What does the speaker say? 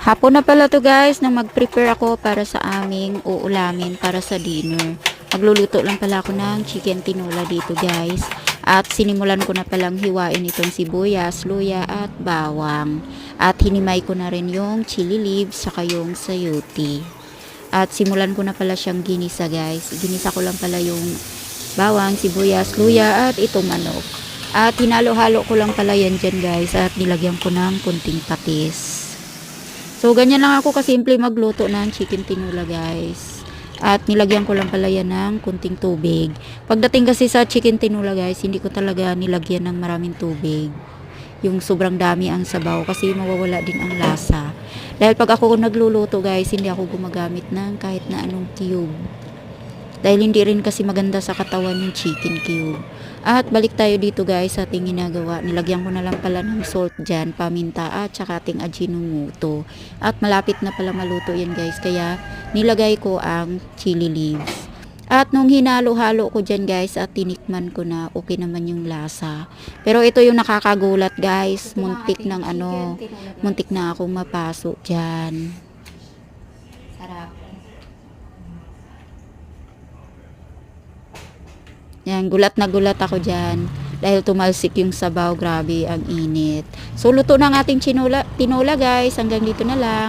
Hapon na pala to guys, nang mag-prepare ako para sa aming uulamin para sa dinner. Magluluto lang pala ako ng chicken tinola dito guys. At sinimulan ko na palang hiwain itong sibuyas, luya at bawang. At hinimay ko na rin yung chili leaves saka yung sayote. At simulan ko na pala siyang ginisa guys. Ginisa ko lang pala yung bawang, sibuyas, luya at itong manok. At hinalo-halo ko lang pala yan dyan guys. At nilagyan ko ng kunting patis. So, ganyan lang ako kasimple magluto ng chicken tinola guys. At nilagyan ko lang pala yan ng kunting tubig. Pagdating kasi sa chicken tinola guys, hindi ko talaga nilagyan ng maraming tubig. Yung sobrang dami ang sabaw kasi mawawala din ang lasa. Dahil pag ako nagluluto guys, hindi ako gumagamit ng kahit na anong cube. Dahil hindi rin kasi maganda sa katawan yung chicken cube. At balik tayo dito guys sa ating ginagawa. Nilagyan ko na lang pala ng salt dyan, paminta at saka ating ajinomoto. At malapit na pala maluto yan guys. Kaya nilagay ko ang chili leaves. At nung hinalo-halo ko dyan guys at tinikman ko na okay naman yung lasa. Pero ito yung nakakagulat guys. Muntik na akong mapasok dyan. Sarap. Yan, gulat na gulat ako dyan. Dahil tumalsik yung sabaw, grabe ang init. So, luto na ang ating tinola guys. Hanggang dito na lang.